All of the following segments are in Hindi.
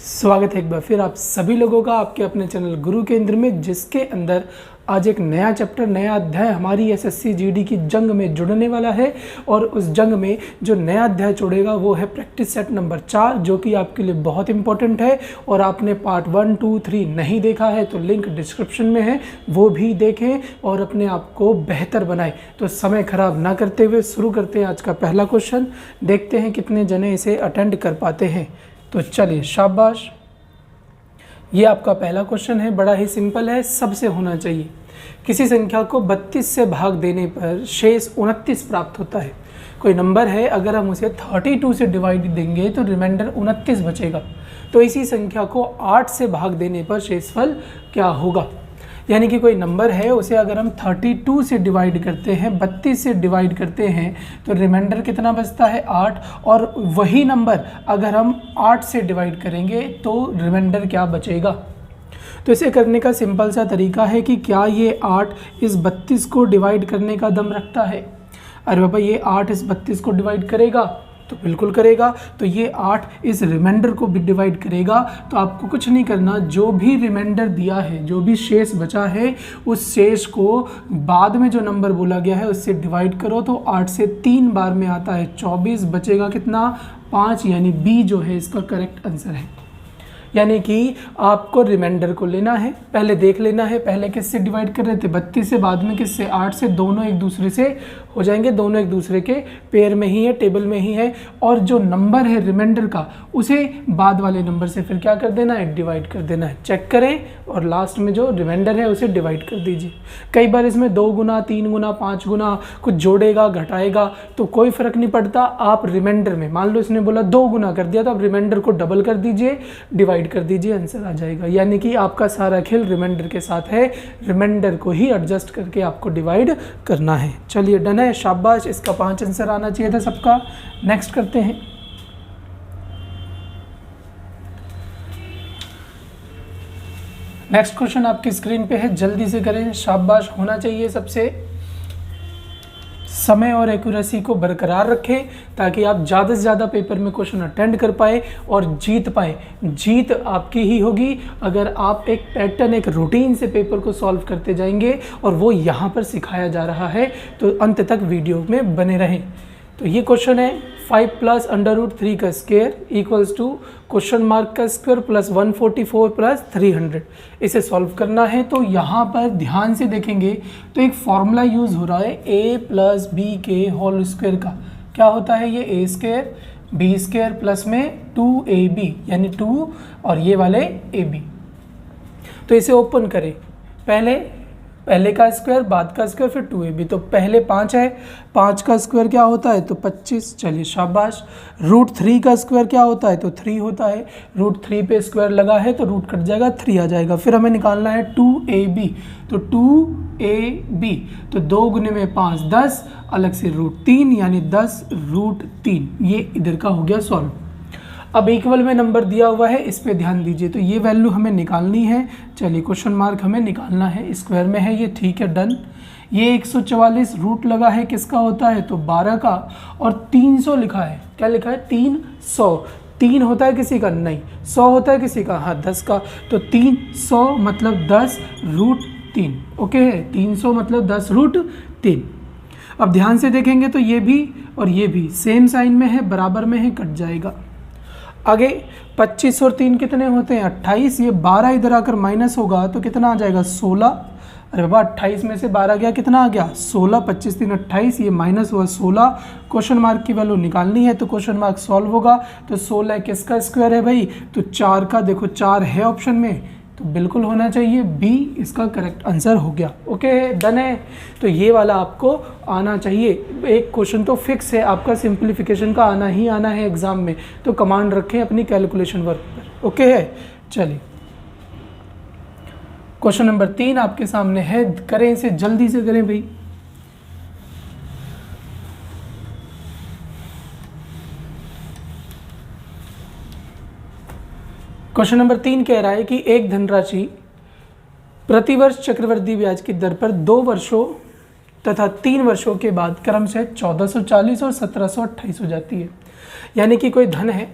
स्वागत है एक बार फिर आप सभी लोगों का आपके अपने चैनल गुरु केंद्र में, जिसके अंदर आज एक नया चैप्टर, नया अध्याय हमारी एसएससी जीडी की जंग में जुड़ने वाला है। और उस जंग में जो नया अध्याय जुड़ेगा वो है प्रैक्टिस सेट नंबर 4, जो कि आपके लिए बहुत इंपॉर्टेंट है। और आपने पार्ट 1, 2, 3 नहीं देखा है तो लिंक डिस्क्रिप्शन में है, वो भी देखें और अपने आप को बेहतर बनाएं। तो समय खराब ना करते हुए शुरू करते हैं आज का पहला क्वेश्चन। देखते हैं कितने जने इसे अटेंड कर पाते हैं। तो चलिए, शाबाश। ये आपका पहला क्वेश्चन है, बड़ा ही सिंपल है, सबसे होना चाहिए। किसी संख्या को 32 से भाग देने पर शेष 29 प्राप्त होता है। कोई नंबर है, अगर हम उसे 32 से डिवाइड देंगे तो रिमाइंडर 29 बचेगा। तो इसी संख्या को 8 से भाग देने पर शेषफल क्या होगा। यानी कि कोई नंबर है, उसे अगर हम 32 से डिवाइड करते हैं, 32 से डिवाइड करते हैं तो रिमाइंडर कितना बचता है 8। और वही नंबर अगर हम 8 से डिवाइड करेंगे तो रिमाइंडर क्या बचेगा। तो इसे करने का सिंपल सा तरीका है कि क्या ये 8 इस 32 को डिवाइड करने का दम रखता है। अरे बाबा, ये 8 इस 32 को डिवाइड करेगा तो बिल्कुल करेगा। तो ये 8 इस रिमाइंडर को भी डिवाइड करेगा। तो आपको कुछ नहीं करना, जो भी रिमाइंडर दिया है, जो भी शेष बचा है, उस शेष को बाद में जो नंबर बोला गया है उससे डिवाइड करो। तो 8 से 3 बार में आता है 24, बचेगा कितना 5, यानी बी जो है इसका करेक्ट आंसर है। यानी कि आपको रिमाइंडर को लेना है, पहले देख लेना है पहले किससे डिवाइड कर रहे थे 32 से, बाद में किससे 8 से। दोनों एक दूसरे से हो जाएंगे, दोनों एक दूसरे के पेयर में ही है, टेबल में ही है। और जो नंबर है रिमाइंडर का, उसे बाद वाले नंबर से फिर क्या कर देना है, डिवाइड कर देना है। चेक करें और लास्ट में जो रिमाइंडर है उसे डिवाइड कर दीजिए। कई बार इसमें 2 गुना, 3 गुना, 5 गुना कुछ जोड़ेगा घटाएगा तो कोई फर्क नहीं पड़ता। आप रिमाइंडर में, मान लो इसने बोला 2 गुना कर दिया, तो आप रिमाइंडर को डबल कर दीजिए, डिवाइड कर दीजिए, आंसर आ जाएगा। यानी कि आपका सारा खेल रिमाइंडर के साथ है, रिमाइंडर को ही एडजस्ट करके आपको डिवाइड करना है। चलिए, डन है, शाबाश। इसका 5 आंसर आना चाहिए था सबका। नेक्स्ट करते हैं। नेक्स्ट क्वेश्चन आपकी स्क्रीन पे है, जल्दी से करें, शाबाश। होना चाहिए सबसे। समय और एक्यूरेसी को बरकरार रखें ताकि आप ज़्यादा से ज़्यादा पेपर में क्वेश्चन अटेंड कर पाए और जीत पाए। जीत आपकी ही होगी अगर आप एक पैटर्न, एक रूटीन से पेपर को सॉल्व करते जाएंगे। और वो यहाँ पर सिखाया जा रहा है, तो अंत तक वीडियो में बने रहें। तो ये क्वेश्चन है 5 + √3 का square equals to question mark का स्क्वायर प्लस 144 प्लस 300। इसे सॉल्व करना है। तो यहाँ पर ध्यान से देखेंगे तो एक फॉर्मूला यूज़ हो रहा है a + b के होल स्क्वायर का। क्या होता है ये, a square b square plus में 2ab, यानी 2 और ये वाले ab। तो इसे ओपन करें, पहले का स्क्वायर, बाद का स्क्वायर, फिर 2ab। तो पहले 5 है, 5 का स्क्वायर क्या होता है, तो 25। चलिए, शाबाश। √3 का स्क्वायर क्या होता है, तो 3 होता है। √3 पे स्क्वायर लगा है तो रूट कट जाएगा, 3 आ जाएगा। फिर हमें निकालना है 2ab। तो 2ab, तो 2 गुने में 5 10, अलग से √3 यानी 10√3। ये इधर का हो गया सॉल्व। अब इक्वल में नंबर दिया हुआ है, इस पे ध्यान दीजिए। तो ये वैल्यू हमें निकालनी है। चलिए, क्वेश्चन मार्क हमें निकालना है, स्क्वायर में है ये, ठीक है, डन। ये 144 रूट लगा है, किसका होता है, तो 12 का। और 300 लिखा है, क्या लिखा है, 300। 3 होता है किसी का, नहीं। 100 होता है किसी का, हाँ, 10 का। तो 300 मतलब 10√3। ओके है, 300 मतलब 10√3। अब ध्यान से देखेंगे तो ये भी और ये भी सेम साइन में है, बराबर में है, कट जाएगा। आगे 25 और 3 कितने होते हैं, 28। ये 12 इधर आकर माइनस होगा तो कितना आ जाएगा, 16। अरे बाबा, 28 में से 12 गया, कितना आ गया, 16। 25 3 28, ये माइनस हुआ 16। क्वेश्चन मार्क की वैल्यू निकालनी है तो क्वेश्चन मार्क सॉल्व होगा। तो 16 किसका स्क्वायर है भाई, तो 4 का। देखो 4 है ऑप्शन में, तो बिल्कुल होना चाहिए बी, इसका करेक्ट आंसर हो गया। ओके, डन है। तो ये वाला आपको आना चाहिए। एक क्वेश्चन तो फिक्स है आपका, सिंप्लीफिकेशन का आना ही आना है एग्जाम में। तो कमांड रखें अपनी कैलकुलेशन वर्क पर। ओके है, चलिए। क्वेश्चन नंबर 3 आपके सामने है, करें इसे, जल्दी से करें भाई। क्वेश्चन नंबर 3 कह रहा है कि एक धनराशि प्रतिवर्ष चक्रवृद्धि ब्याज की दर पर 2 वर्षों तथा 3 वर्षों के बाद क्रमशः 1440 और 1728 हो जाती है। यानी कि कोई धन है,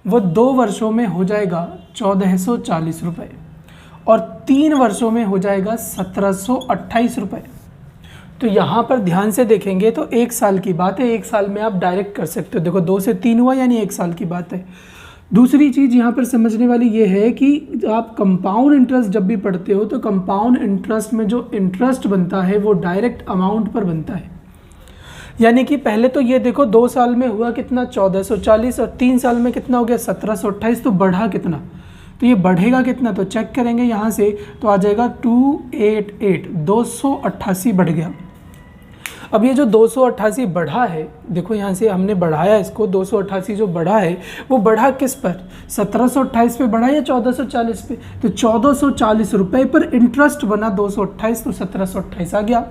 वो 2 वर्षों में हो जाएगा 1440 रुपये और 3 वर्षों में हो जाएगा 1728 रुपये। तो यहाँ पर ध्यान से देखेंगे तो 1 साल की बात है, 1 साल में आप डायरेक्ट कर सकते हो। देखो 2 से 3 हुआ यानी 1 साल की बात है। दूसरी चीज़ यहाँ पर समझने वाली ये है कि आप कंपाउंड इंटरेस्ट जब भी पढ़ते हो तो कंपाउंड इंटरेस्ट में जो इंटरेस्ट बनता है वो डायरेक्ट अमाउंट पर बनता है। यानी कि पहले तो ये देखो 2 साल में हुआ कितना 1440 और 3 साल में कितना हो गया 1728, तो बढ़ा कितना, तो ये बढ़ेगा कितना, तो चेक करेंगे यहाँ से तो आ जाएगा 288, 288 बढ़ गया। अब ये जो 288 बढ़ा है, देखो यहाँ से हमने बढ़ाया इसको, 288 जो बढ़ा है वो बढ़ा किस पर, 1728 पे बढ़ा या 1440 पे, तो 1440 रुपये पर इंटरेस्ट बना 228, तो 1728 आ गया।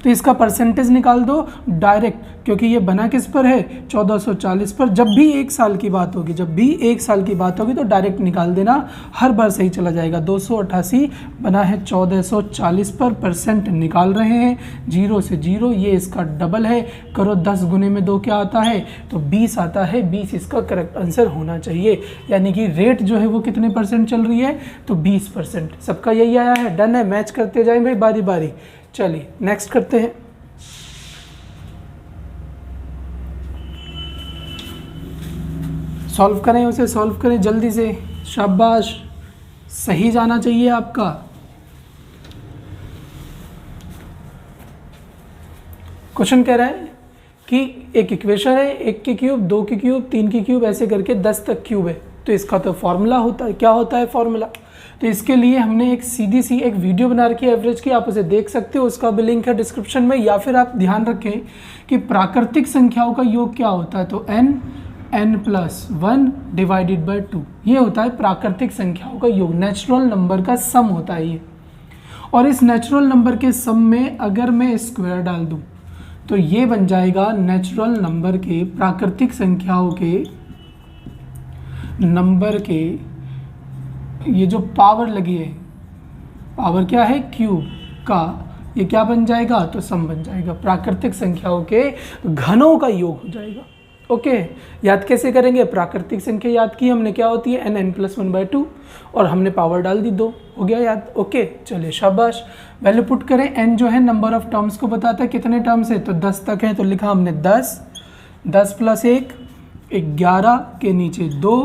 तो इसका परसेंटेज निकाल दो डायरेक्ट, क्योंकि ये बना किस पर है 1440 पर। जब भी 1 साल की बात होगी, जब भी 1 साल की बात होगी तो डायरेक्ट निकाल देना, हर बार सही चला जाएगा। 288 बना है 1440 पर, परसेंट निकाल रहे हैं 0 से 0, ये इसका डबल है। करो 10 गुने में 2 क्या आता है, तो 20 आता है। 20 इसका करेक्ट आंसर होना चाहिए, यानी कि रेट जो है वो कितने परसेंट चल रही है, तो 20%। सबका यही आया है, डन है। मैच करते जाएं भाई बारी बारी। चलिए नेक्स्ट करते हैं। सॉल्व करें, उसे सॉल्व करें जल्दी से, शाबाश, सही जाना चाहिए आपका। क्वेश्चन कह रहा है कि एक इक्वेशन है, 1 की क्यूब, 2 की क्यूब, 3 की क्यूब, ऐसे करके 10 तक क्यूब है। तो इसका तो फॉर्मूला होता है, क्या होता है फॉर्मूला, तो इसके लिए हमने एक सीधी सी एक वीडियो बना रखी है एवरेज की, आप उसे देख सकते हो, उसका भी लिंक है डिस्क्रिप्शन में। या फिर आप ध्यान रखें कि प्राकृतिक संख्याओं का योग क्या होता है, तो n+1 डिवाइडेड बाय 2, ये होता है प्राकृतिक संख्याओं का योग, नेचुरल नंबर का सम होता है ये। और इस नेचुरल नंबर के सम में अगर मैं स्क्वायर डाल दूं तो ये बन जाएगा नेचुरल नंबर के, प्राकृतिक संख्याओं के नंबर के, ये जो पावर लगी है, पावर क्या है क्यूब का, ये क्या बन जाएगा, तो सम बन जाएगा, प्राकृतिक संख्याओं के घनों का योग हो जाएगा। ओके, याद कैसे करेंगे, प्राकृतिक संख्या याद की हमने, क्या होती है n+1/2 और हमने पावर डाल दी 2, हो गया याद। ओके चलिए शाबाश, वैल्यू पुट करें। n जो है नंबर ऑफ टर्म्स को बताता है, कितने टर्म्स है, तो 10 तक है, तो लिखा हमने 10, 10 + 1 11 के नीचे 2,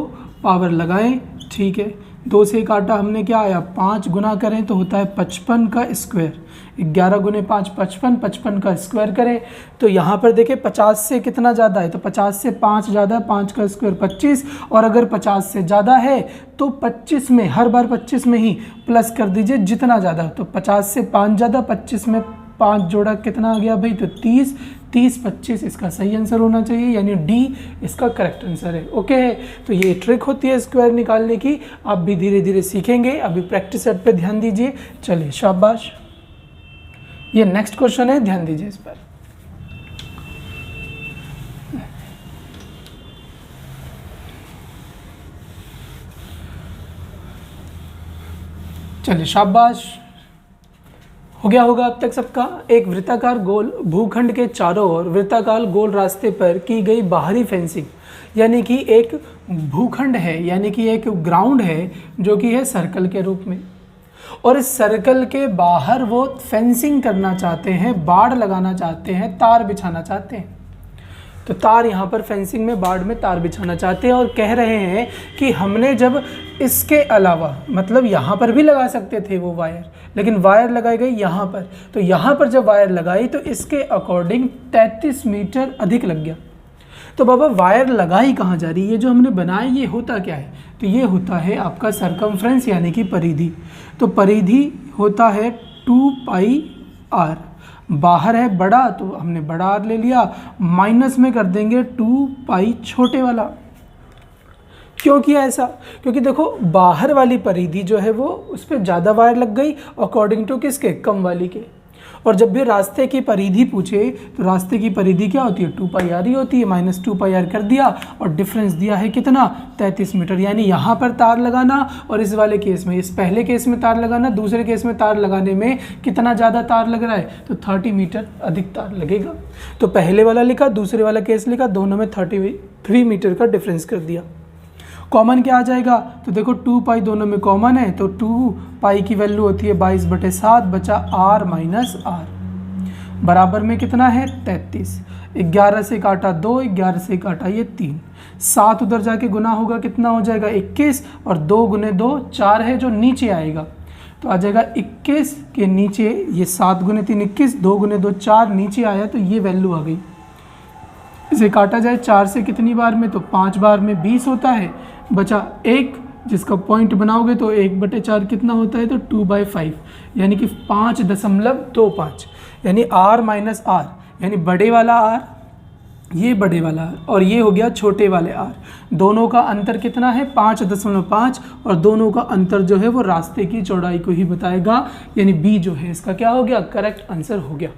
पावर लगाएं, ठीक है। 2 से काटा हमने, क्या आया 5, गुना करें तो होता है 55 का स्क्वायर, 11 गुने 5 55, 55 का स्क्वायर करें तो यहाँ पर देखिए 50 से कितना ज़्यादा है, तो 50 से 5 ज़्यादा है, 5 का स्क्वायर 25, और अगर 50 से ज़्यादा है तो 25 में, हर बार 25 में ही प्लस कर दीजिए जितना ज़्यादा, तो 50 से 5 ज़्यादा, 25 में 5 जोड़ा कितना आ गया भाई, तो 30, 30 25 इसका सही आंसर होना चाहिए, यानी डी इसका करेक्ट आंसर है। ओके, तो ये ट्रिक होती है स्क्वायर निकालने की, आप भी धीरे धीरे सीखेंगे, अभी प्रैक्टिस सेट पे ध्यान दीजिए। चलिए शाबाश, ये नेक्स्ट क्वेश्चन है, ध्यान दीजिए इस पर। चलिए शाबाश, हो गया होगा अब तक सबका। एक वृत्ताकार गोल भूखंड के चारों ओर वृत्ताकार गोल रास्ते पर की गई बाहरी फेंसिंग, यानी कि एक भूखंड है, यानी कि एक ग्राउंड है जो कि है सर्कल के रूप में, और इस सर्कल के बाहर वो फेंसिंग करना चाहते हैं, बाड़ लगाना चाहते हैं, तार बिछाना चाहते हैं। तो तार यहाँ पर फेंसिंग में, बाड़ में तार बिछाना चाहते हैं, और कह रहे हैं कि हमने जब इसके अलावा, मतलब यहाँ पर भी लगा सकते थे वो वायर, लेकिन वायर लगाई गई यहाँ पर, तो यहाँ पर जब वायर लगाई तो इसके अकॉर्डिंग 33 मीटर अधिक लग गया। तो बाबा वायर लगाई कहाँ जा रही है, ये जो हमने बनाया ये होता क्या है, तो ये होता है आपका सरकमफ्रेंस, यानी कि परिधि। तो परिधि होता है 2πr, बाहर है बड़ा तो हमने बड़ा आर ले लिया, माइनस में कर देंगे 2π छोटे वाला। क्यों किया ऐसा, क्योंकि देखो बाहर वाली परिधि जो है वो उस पर ज़्यादा वायर लग गई अकॉर्डिंग टू किसके, कम वाली के। और जब भी रास्ते की परिधि पूछे तो रास्ते की परिधि क्या होती है, 2πr ही होती है, -2πr कर दिया और डिफरेंस दिया है कितना, 33 मीटर। यानी यहाँ पर तार लगाना और इस वाले केस में, इस पहले केस में तार लगाना, दूसरे केस में तार लगाने में कितना ज़्यादा तार लग रहा है, तो 30 मीटर अधिक तार लगेगा। तो पहले वाला लिखा, दूसरे वाला केस लिखा, दोनों में 33 मीटर का डिफरेंस कर दिया। कॉमन क्या आ जाएगा, तो देखो 2 पाई दोनों में कॉमन है, तो 2 पाई की वैल्यू होती है 22/7, बचा r माइनस r, बराबर में कितना है 33। 11 से काटा 2, 11 से काटा ये 3, 7 उधर जाके गुना होगा कितना हो जाएगा 21, और 2 गुने 2 4 है जो नीचे आएगा, तो आ जाएगा 21 के नीचे ये 7 गुने 3 21, 2 गुने 2 4 नीचे आया, तो ये वैल्यू आ गई। इसे काटा जाए 4 से कितनी बार में, तो 5 बार में 20 होता है, बचा 1, जिसका पॉइंट बनाओगे तो 1/4 कितना होता है, तो 2/5, यानी कि 5.25, यानी r माइनस r, यानी बड़े वाला r, ये बड़े वाला r, और ये हो गया छोटे वाले r, दोनों का अंतर कितना है 5.5, और दोनों का अंतर जो है वो रास्ते की चौड़ाई को ही बताएगा, यानी b जो है इसका क्या हो गया, करेक्ट आंसर हो गया।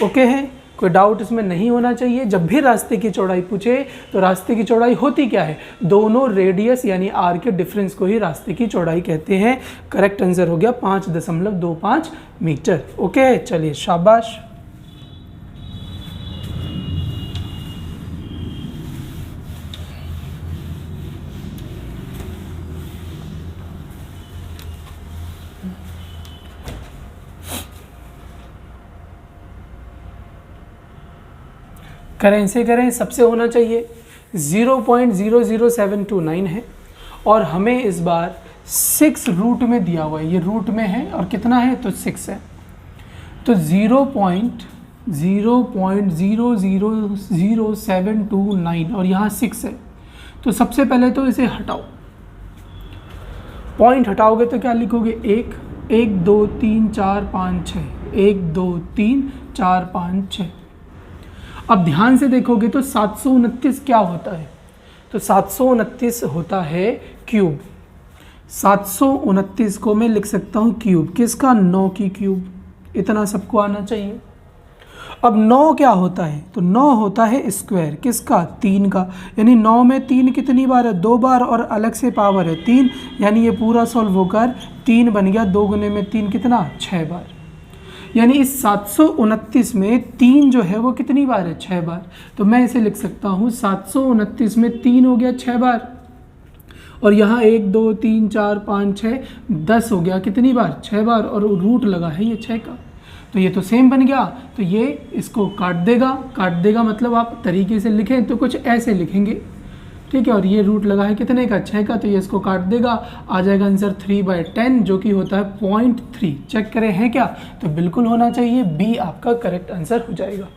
ओके है, कोई डाउट इसमें नहीं होना चाहिए। जब भी रास्ते की चौड़ाई पूछे तो रास्ते की चौड़ाई होती क्या है, दोनों रेडियस यानी r के डिफरेंस को ही रास्ते की चौड़ाई कहते हैं। करेक्ट आंसर हो गया 5.25 मीटर। ओके, चलिए शाबाश। करें इसे करें, सबसे होना चाहिए 0.00729 है, और हमें इस बार 6 रूट में दिया हुआ है, ये रूट में है और कितना है तो 6 है, तो 0.00729 और यहाँ 6 है। तो सबसे पहले तो इसे हटाओ, पॉइंट हटाओगे तो क्या लिखोगे 1 1 2 3 4 5 6, 1 2 3 4 5 6। अब ध्यान से देखोगे तो 729 क्या होता है, तो 729 होता है क्यूब। 729 को मैं लिख सकता हूँ क्यूब, किसका 9 की क्यूब, इतना सबको आना चाहिए। अब 9 क्या होता है, तो 9 होता है स्क्वायर, किसका 3 का, यानी 9 में 3 कितनी बार है 2 बार, और अलग से पावर है 3, यानी ये पूरा सॉल्व होकर 3 बन गया, 2 गुने में 3 कितना 6 बार, यानी इस 729 में 3 जो है वो कितनी बार है 6 बार। तो मैं इसे लिख सकता हूँ 729 में 3 हो गया 6 बार, और यहाँ 1 2 3 4 5 6 10 हो गया कितनी बार 6 बार, और रूट लगा है ये 6 का, तो ये तो सेम बन गया। तो ये इसको काट देगा मतलब आप तरीके से लिखें तो कुछ ऐसे लिखेंगे, ठीक है, और ये रूट लगा है कितने का 6 का, तो ये इसको काट देगा, आ जाएगा आंसर 3/10 जो कि होता है 0.3। चेक करें है क्या, तो बिल्कुल होना चाहिए, बी आपका करेक्ट आंसर हो जाएगा।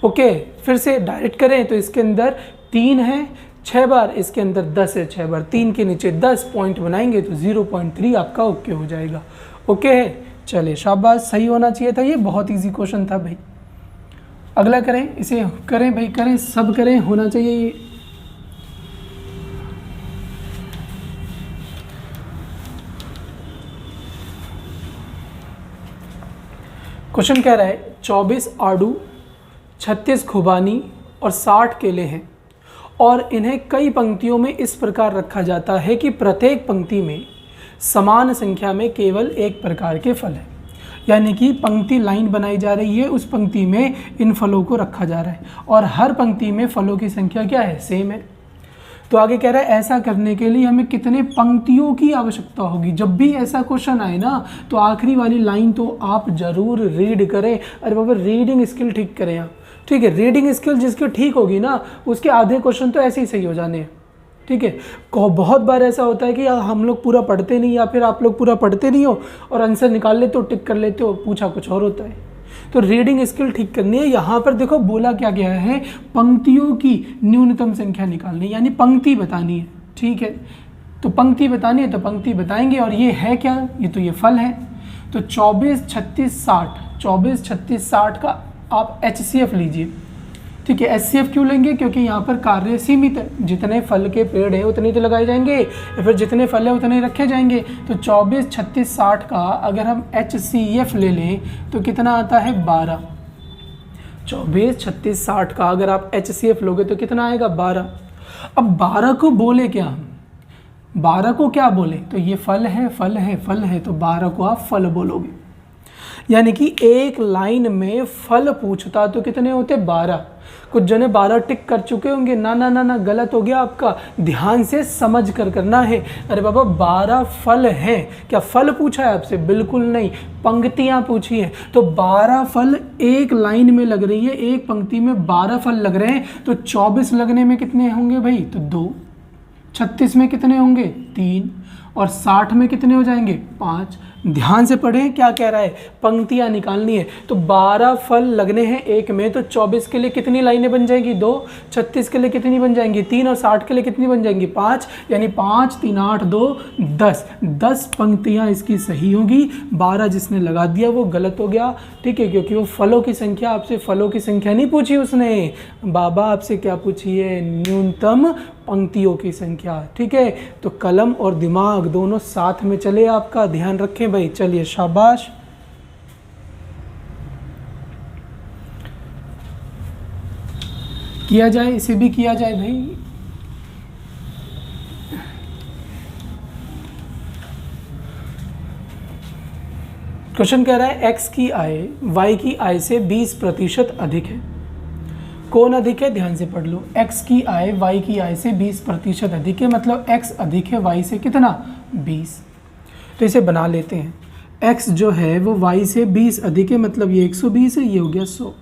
ओके, फिर से डायरेक्ट करें तो इसके अंदर 3 है 6 बार, इसके अंदर 10 है 6 बार, 3 के नीचे 10 पॉइंट बनाएंगे तो 0.3 आपका ओके हो जाएगा। ओके, चलिए शाबाश, सही होना चाहिए था, ये बहुत ईजी क्वेश्चन था भाई। अगला करें, इसे करें भाई, करें सब करें, होना चाहिए ये। क्वेश्चन कह रहा है 24 आड़ू, 36 खुबानी और 60 केले हैं, और इन्हें कई पंक्तियों में इस प्रकार रखा जाता है कि प्रत्येक पंक्ति में समान संख्या में केवल एक प्रकार के फल हैं। यानी कि पंक्ति लाइन बनाई जा रही है, उस पंक्ति में इन फलों को रखा जा रहा है, और हर पंक्ति में फलों की संख्या क्या है सेम है। तो आगे कह रहा है ऐसा करने के लिए हमें कितने पंक्तियों की आवश्यकता होगी। जब भी ऐसा क्वेश्चन आए ना तो आखिरी वाली लाइन तो आप जरूर रीड करें। अरे बाबा, रीडिंग स्किल ठीक करें आप, ठीक है, रीडिंग स्किल जिसकी ठीक होगी ना उसके आधे क्वेश्चन तो ऐसे ही सही हो जाने हैं, ठीक है। बहुत बार ऐसा होता है कि हम लोग पूरा पढ़ते नहीं, या फिर आप लोग पूरा पढ़ते नहीं हो और आंसर निकाल लेते हो, टिक कर लेते हो, पूछा कुछ और होता है। तो रीडिंग स्किल ठीक करनी है। यहाँ पर देखो बोला क्या गया है, पंक्तियों की न्यूनतम संख्या निकालनी, यानी पंक्ति बतानी है, ठीक है। तो पंक्ति बतानी है तो पंक्ति बताएंगे, और ये है क्या, ये तो ये फल है। तो 24 36 60, 24 36 60 का आप HCF लीजिए, ठीक है। HCF क्यों लेंगे, क्योंकि यहाँ पर कार्य सीमित है, जितने फल के पेड़ हैं उतने तो लगाए जाएंगे, या फिर जितने फल हैं उतने रखे जाएंगे। तो 24 36 60 का अगर हम HCF ले लें तो कितना आता है 12। 24 36 60 का अगर आप HCF लोगे तो कितना आएगा 12। अब 12 को बोले क्या हम, 12 को क्या बोले, तो ये फल है फल है फल है, तो 12 को आप फल बोलोगे। यानी कि एक लाइन में फल पूछता तो कितने होते? 12। कुछ जने 12 टिक कर चुके होंगे, ना ना ना ना, गलत हो गया आपका, ध्यान से समझ कर करना है। अरे बाबा 12 फल हैं, क्या फल पूछा है आपसे? बिल्कुल नहीं, पंक्तियां पूछी हैं। तो 12 फल एक लाइन में लग रही है, एक पंक्ति में 12 फल लग रहे हैं, तो 24 लगने में कितने होंगे भाई? तो 2। 36 में कितने होंगे? 3। और 60 में कितने हो जाएंगे? 5। ध्यान से पढ़ें क्या कह रहा है, पंक्तियां निकालनी है। तो 12 फल लगने हैं एक में, तो 24 के लिए कितनी लाइनें बन जाएंगी? 2। 36 के लिए कितनी बन जाएंगी? 3। और 60 के लिए कितनी बन जाएंगी? 5। यानी 5 3 8 2 10। 10 पंक्तियां इसकी सही होंगी, 12 जिसने लगा दिया वो गलत हो गया। ठीक है, क्योंकि वो फलों की संख्या, आपसे फलों की संख्या नहीं पूछी उसने, बाबा आपसे क्या पूछी है? न्यूनतम पंक्तियों की संख्या। ठीक है, तो कलम और दिमाग दोनों साथ में चले, आपका ध्यान रखें भाई। चलिए शाबाश। किया जाए, इसे भी किया जाए भाई। क्वेश्चन कह रहा है x की आय y की आय से 20% अधिक है। कौन अधिक है? ध्यान से पढ़ लो। x की आय y की आय से 20% अधिक है, मतलब x अधिक है y से कितना? 20। तो इसे बना लेते हैं। x जो है वो y से 20 अधिक है, मतलब ये 120 है, ये हो गया 100।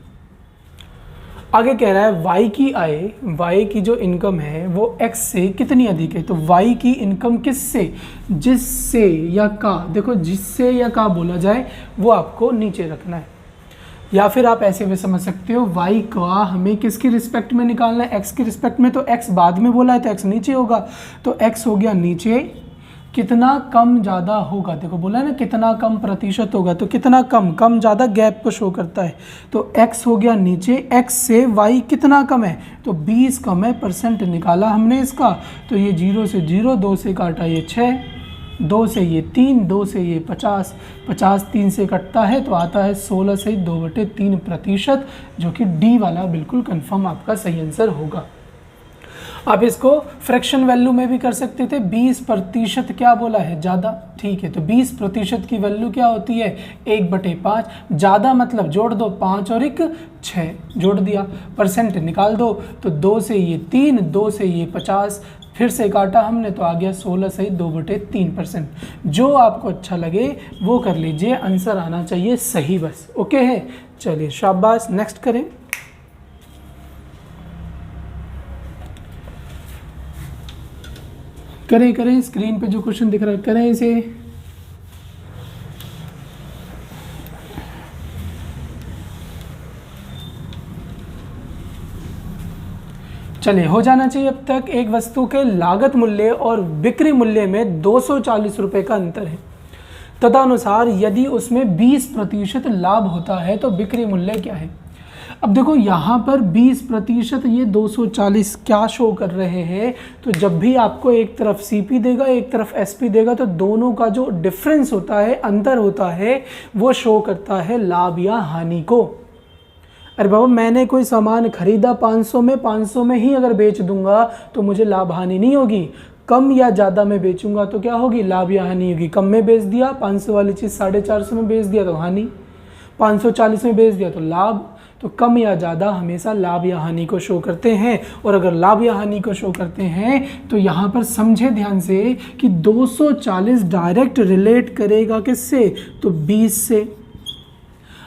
आगे कह रहा है y की आय, y की जो इनकम है वो x से कितनी अधिक है। तो y की इनकम किससे? जिससे या का, देखो जिससे या का बोला जाए वो आपको नीचे रखना है, या फिर आप ऐसे भी समझ सकते हो y का हमें किसकी रिस्पेक्ट में निकालना है? x की रिस्पेक्ट में। तो x बाद में बोला है तो x नीचे होगा, तो x हो गया नीचे। कितना कम ज़्यादा होगा, देखो बोला है ना कितना कम प्रतिशत होगा, तो कितना कम, कम ज़्यादा गैप को शो करता है। तो x हो गया नीचे, x से y कितना कम है? तो 20 कम है, परसेंट निकाला हमने इसका। तो ये 0 से 0, 2 से काटा ये 6, 2 से ये 3, 2 से ये 50, 50 3 से कटता है तो आता है 16 से 2/3%, जो कि डी वाला बिल्कुल कंफर्म आपका सही आंसर होगा। आप इसको फ्रैक्शन वैल्यू में भी कर सकते थे। 20% क्या बोला है? ज़्यादा। ठीक है, तो 20% की वैल्यू क्या होती है? 1/5। ज़्यादा मतलब जोड़ दो, 5 और 1 6, जोड़ दिया, परसेंट निकाल दो। तो 2 से ये 3, 2 से ये 50, फिर से काटा हमने तो आ गया 16 से 2/3%। जो आपको अच्छा लगे वो कर लीजिए, आंसर आना चाहिए सही बस। ओके है, चलिए शाबाश। नेक्स्ट करें। करें स्क्रीन पे जो क्वेश्चन दिख रहा है करें इसे। चलिए हो जाना चाहिए अब तक। एक वस्तु के लागत मूल्य और बिक्री मूल्य में 240 रुपये का अंतर है, तदनुसार यदि उसमें 20% लाभ होता है तो बिक्री मूल्य क्या है। अब देखो यहाँ पर 20%, ये 240 क्या शो कर रहे हैं? तो जब भी आपको एक तरफ CP देगा एक तरफ SP देगा तो दोनों का जो डिफरेंस होता है, अंतर होता है, वो शो करता है लाभ या हानि को। अरे बाबा मैंने कोई सामान खरीदा 500 में, 500 में ही अगर बेच दूंगा तो मुझे लाभ हानि नहीं होगी। कम या ज़्यादा में बेचूंगा तो क्या होगी? लाभ या हानि होगी। कम में बेच दिया, 500 वाली चीज़ 450 में बेच दिया तो हानि, 540 में बेच दिया तो लाभ। तो कम या ज़्यादा हमेशा लाभ या हानि को शो करते हैं। और अगर लाभ या हानि को शो करते हैं तो यहाँ पर समझे ध्यान से कि 240 डायरेक्ट रिलेट करेगा किससे? तो 20 से।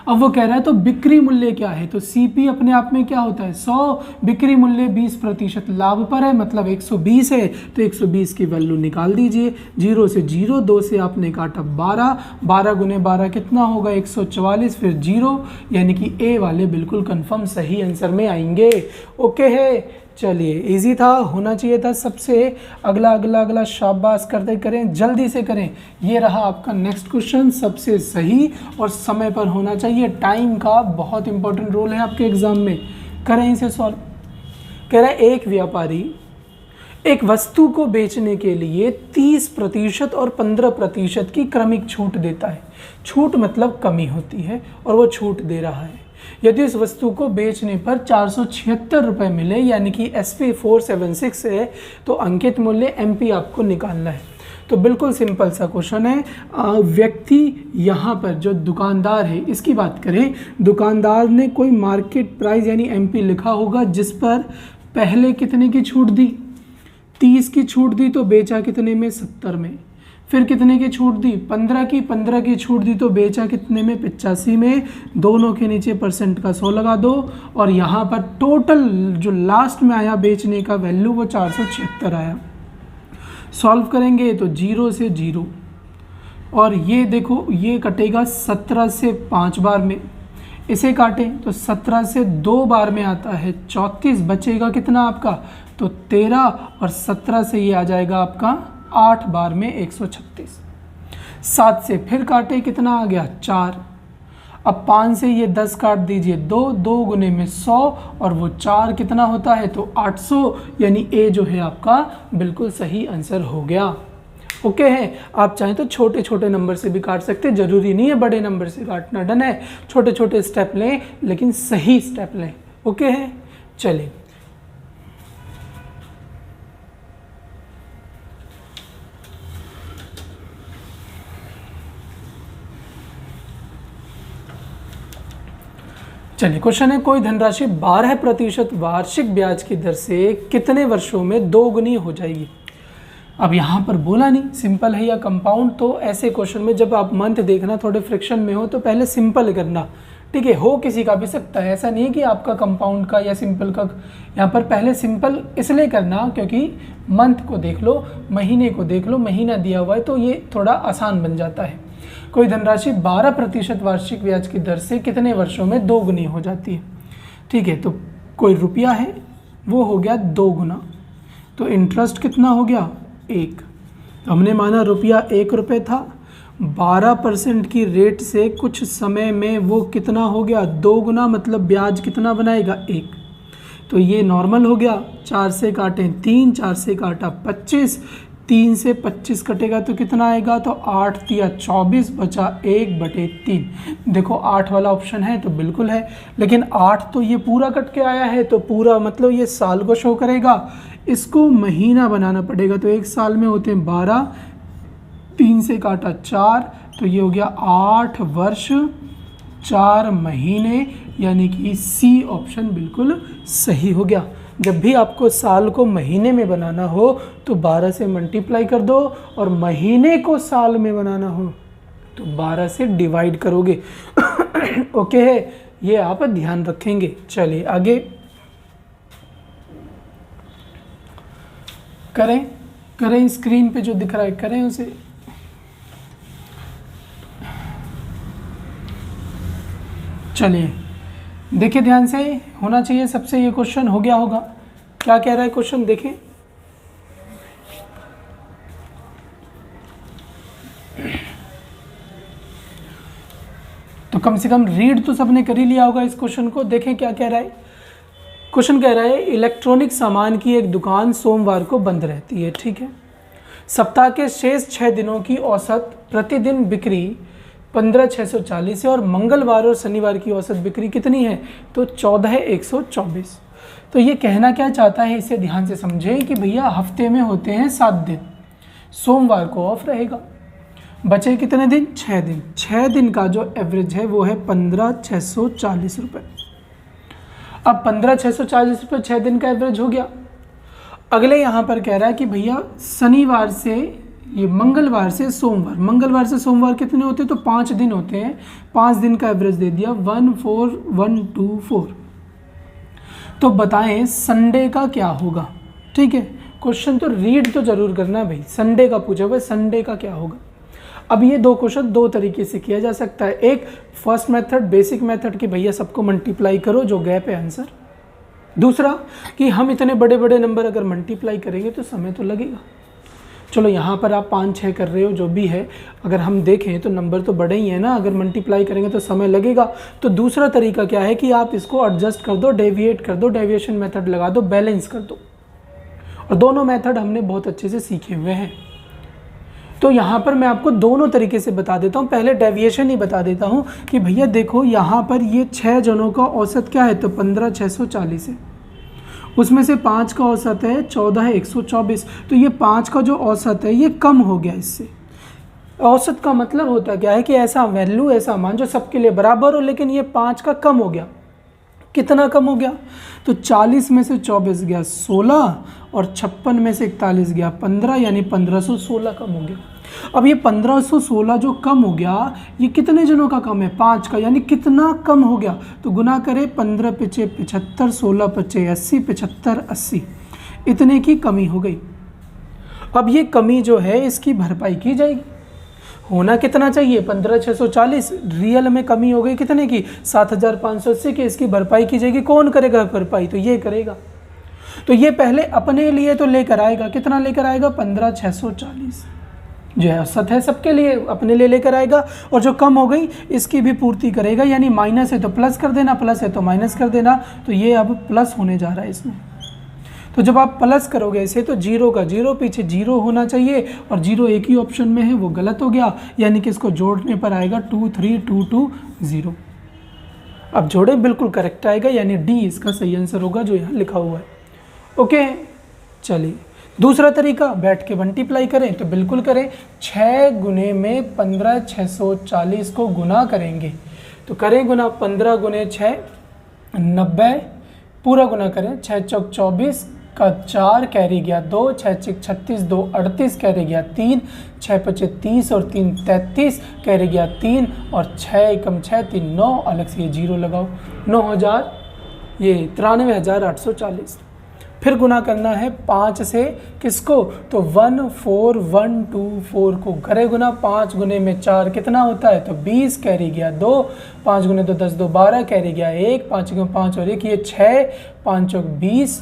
अब वो कह रहा है तो बिक्री मूल्य क्या है? तो CP अपने आप में क्या होता है? 100, बिक्री मूल्य 20% लाभ पर है, मतलब 120 है, तो 120 की वैल्यू निकाल दीजिए। 0 से 0, 2 से आपने काटा 12, 12 गुने 12 कितना होगा? 144, फिर 0, यानी कि ए वाले बिल्कुल कंफर्म सही आंसर में आएंगे। ओके है, चलिए इजी था, होना चाहिए था सबसे। अगला शाबाश करते करें, जल्दी से करें। ये रहा आपका नेक्स्ट क्वेश्चन, सबसे सही और समय पर होना चाहिए। टाइम का बहुत इंपॉर्टेंट रोल है आपके एग्जाम में। करें इसे सॉल्व। कह रहा है एक व्यापारी एक वस्तु को बेचने के लिए 30% और 15% की क्रमिक छूट देता है। छूट मतलब कमी होती है और वो छूट दे रहा है। यदि उस वस्तु को बेचने पर 476 रुपये मिले, यानी कि SP 476 है, तो अंकित मूल्य MP आपको निकालना है। तो बिल्कुल सिंपल सा क्वेश्चन है। व्यक्ति यहाँ पर जो दुकानदार है इसकी बात करें, दुकानदार ने कोई मार्केट प्राइस यानी एमपी लिखा होगा जिस पर पहले कितने की छूट दी, 30 की छूट दी, तो बेचा कितने में, 70 में। फिर कितने की छूट दी, 15 की छूट दी, तो बेचा कितने में, 85 में। दोनों के नीचे परसेंट का 100 लगा दो और यहाँ पर टोटल जो लास्ट में आया बेचने का वैल्यू वो 476 आया। सॉल्व करेंगे तो 0 से 0 और ये देखो ये कटेगा 17 से 5 बार में, इसे काटें तो 17 से 2 बार में आता है 34, बचेगा कितना आपका, तो 13 और 17 से ये आ जाएगा आपका 8 बार में 136। 7 से फिर काटे कितना आ गया, 4। अब 5 से ये 10 काट दीजिए, 2 गुने में 100 और वो 4 कितना होता है, तो 800, यानी ए जो है आपका बिल्कुल सही आंसर हो गया। ओके है, आप चाहें तो छोटे छोटे नंबर से भी काट सकते हैं, जरूरी नहीं है बड़े नंबर से काटना। डन है, छोटे छोटे स्टेप लें लेकिन सही स्टेप लें। ओके है, चलिए क्वेश्चन है, कोई धनराशि 12% वार्षिक ब्याज की दर से कितने वर्षों में 2 गुनी हो जाएगी। अब यहाँ पर बोला नहीं सिंपल है या कंपाउंड, तो ऐसे क्वेश्चन में जब आप मंथ देखना थोड़े फ्रिक्शन में हो तो पहले सिंपल करना, ठीक है। हो किसी का भी सकता है, ऐसा नहीं है कि आपका कंपाउंड का या सिंपल का। यहाँ पर पहले सिंपल इसलिए करना क्योंकि मंथ को देख लो, महीने को देख लो, महीना दिया हुआ है तो ये थोड़ा आसान बन जाता है। कोई धनराशि 12% वार्षिक ब्याज की दर से कितने वर्षों में 2 गुनी हो जाती है, ठीक है। तो कोई रुपया है वो हो गया 2 गुना, तो इंटरेस्ट कितना हो गया, 1। तो हमने माना रुपया 1 रुपये था, 12% की रेट से कुछ समय में वो कितना हो गया, 2 गुना, मतलब ब्याज कितना बनाएगा, 1। तो ये नॉर्मल हो गया, 4 से काटें 3, 4 से काटा 25, 3 से 25 कटेगा तो कितना आएगा, तो 8 तिया 24, बचा 1/3। देखो 8 वाला ऑप्शन है तो बिल्कुल है, लेकिन 8 तो ये पूरा कट के आया है तो पूरा मतलब ये साल को शो करेगा, इसको महीना बनाना पड़ेगा। तो एक साल में होते हैं 12, 3 से काटा 4, तो ये हो गया 8 वर्ष 4 महीने, यानी कि सी ऑप्शन बिल्कुल सही हो गया। जब भी आपको साल को महीने में बनाना हो तो 12 से मल्टीप्लाई कर दो, और महीने को साल में बनाना हो तो 12 से डिवाइड करोगे। ओके है, ये आप ध्यान रखेंगे। चलिए आगे करें स्क्रीन पे जो दिख रहा है करें उसे। चलिए देखिए ध्यान से, होना चाहिए सबसे ये क्वेश्चन हो गया होगा। क्या कह रहा है क्वेश्चन, देखें। तो कम से कम रीड तो सबने कर ही लिया होगा इस क्वेश्चन को। देखें क्या कह रहा है क्वेश्चन, कह रहा है इलेक्ट्रॉनिक सामान की एक दुकान सोमवार को बंद रहती है, ठीक है। सप्ताह के शेष 6 दिनों की औसत प्रतिदिन बिक्री 15,640 है और मंगलवार और शनिवार की औसत बिक्री कितनी है, तो 14,124। तो ये कहना क्या चाहता है, इसे ध्यान से समझें कि भैया हफ्ते में होते हैं 7 दिन, सोमवार को ऑफ रहेगा, बचे कितने दिन, 6 दिन। 6 दिन का जो एवरेज है वो है 15,640 रुपये। अब 15,640 रुपये 6 दिन का एवरेज हो गया। अगले यहाँ पर कह रहा है कि भैया शनिवार से ये मंगलवार से सोमवार कितने होते हैं, तो 5 दिन होते हैं। 5 दिन का एवरेज दे दिया 14,124। तो बताएं संडे का क्या होगा, ठीक है। क्वेश्चन तो रीड तो जरूर करना भाई, संडे का पूछा हुआ, संडे का क्या होगा। अब ये 2 क्वेश्चन 2 तरीके से किया जा सकता है। एक फर्स्ट मेथड, बेसिक मेथड कि भैया सबको मल्टीप्लाई करो जो गैप है आंसर। दूसरा कि हम इतने बड़े बड़े नंबर अगर मल्टीप्लाई करेंगे तो समय तो लगेगा। चलो यहाँ पर आप 5-6 कर रहे हो, जो भी है, अगर हम देखें तो नंबर तो बड़े ही है ना, अगर मल्टीप्लाई करेंगे तो समय लगेगा। तो दूसरा तरीका क्या है कि आप इसको एडजस्ट कर दो, डेविएट कर दो, डेविएशन मेथड लगा दो, बैलेंस कर दो। और दोनों मेथड हमने बहुत अच्छे से सीखे हुए हैं। तो यहाँ पर मैं आपको दोनों तरीके से बता देता हूँ। पहले डेविएशन ही बता देता हूँ कि भैया देखो यहाँ पर ये 6 जनों का औसत क्या है, तो 15,640 है। उसमें से 5 का औसत है 14 है 124, तो ये 5 का जो औसत है ये कम हो गया इससे। औसत का मतलब होता क्या है कि ऐसा वैल्यू, ऐसा मान जो सबके लिए बराबर हो, लेकिन ये 5 का कम हो गया। कितना कम हो गया? तो 40 में से 24 गया 16 और 56 में से 41 गया 15, यानी 1516 कम हो गया। अब ये 1516 जो कम हो गया, ये कितने जनों का कम है? 5 का, यानी कितना कम हो गया? तो गुना करें, 15 पिछे 75, 16 पचे 80, 75 80, इतने की कमी हो गई। अब ये कमी जो है इसकी भरपाई की जाएगी। होना कितना चाहिए? 15640, रियल में कमी हो गई कितने की? 7580 की। इसकी भरपाई की जाएगी। कौन करेगा भरपाई? तो ये करेगा। तो ये पहले अपने लिए तो लेकर आएगा, कितना लेकर आएगा? 15640 जो है औसत है सबके लिए, अपने लिए लेकर आएगा, और जो कम हो गई इसकी भी पूर्ति करेगा। यानी माइनस है तो प्लस कर देना, प्लस है तो माइनस कर देना, तो ये अब प्लस होने जा रहा है इसमें। तो जब आप प्लस करोगे इसे तो 0 का 0 पीछे 0 होना चाहिए, और 0 एक ही ऑप्शन में है, वो गलत हो गया, यानी कि इसको जोड़ने पर आएगा 23220। अब जोड़े बिल्कुल करेक्ट आएगा, यानी डी इसका सही आंसर होगा जो यहाँ लिखा हुआ है। ओके, चलिए दूसरा तरीका, बैठ के मल्टीप्लाई करें तो बिल्कुल करें। 6 गुने में 15640 को गुना करेंगे, तो करें गुना 15 गुने 6 90, पूरा गुना करें। 6 चौक 24 का 4 कैरी गया 2, 6 चिक 36 2 38 कैरी गया 3, 6 पचे 30 और 3 33 कैरी गया 3, और 6 एकम 6 3 9, अलग से ये 0 लगाओ, 9000 ये 93840। फिर गुना करना है 5 से, किसको? तो 14124 को। करे गुना 5 गुने में 4 कितना होता है? तो 20 कैरी गया 2, 5 गुने 2 10 2 12 कैरी गया 1, 5 गुने 5 और 1 ये 6, 5 चौक 20,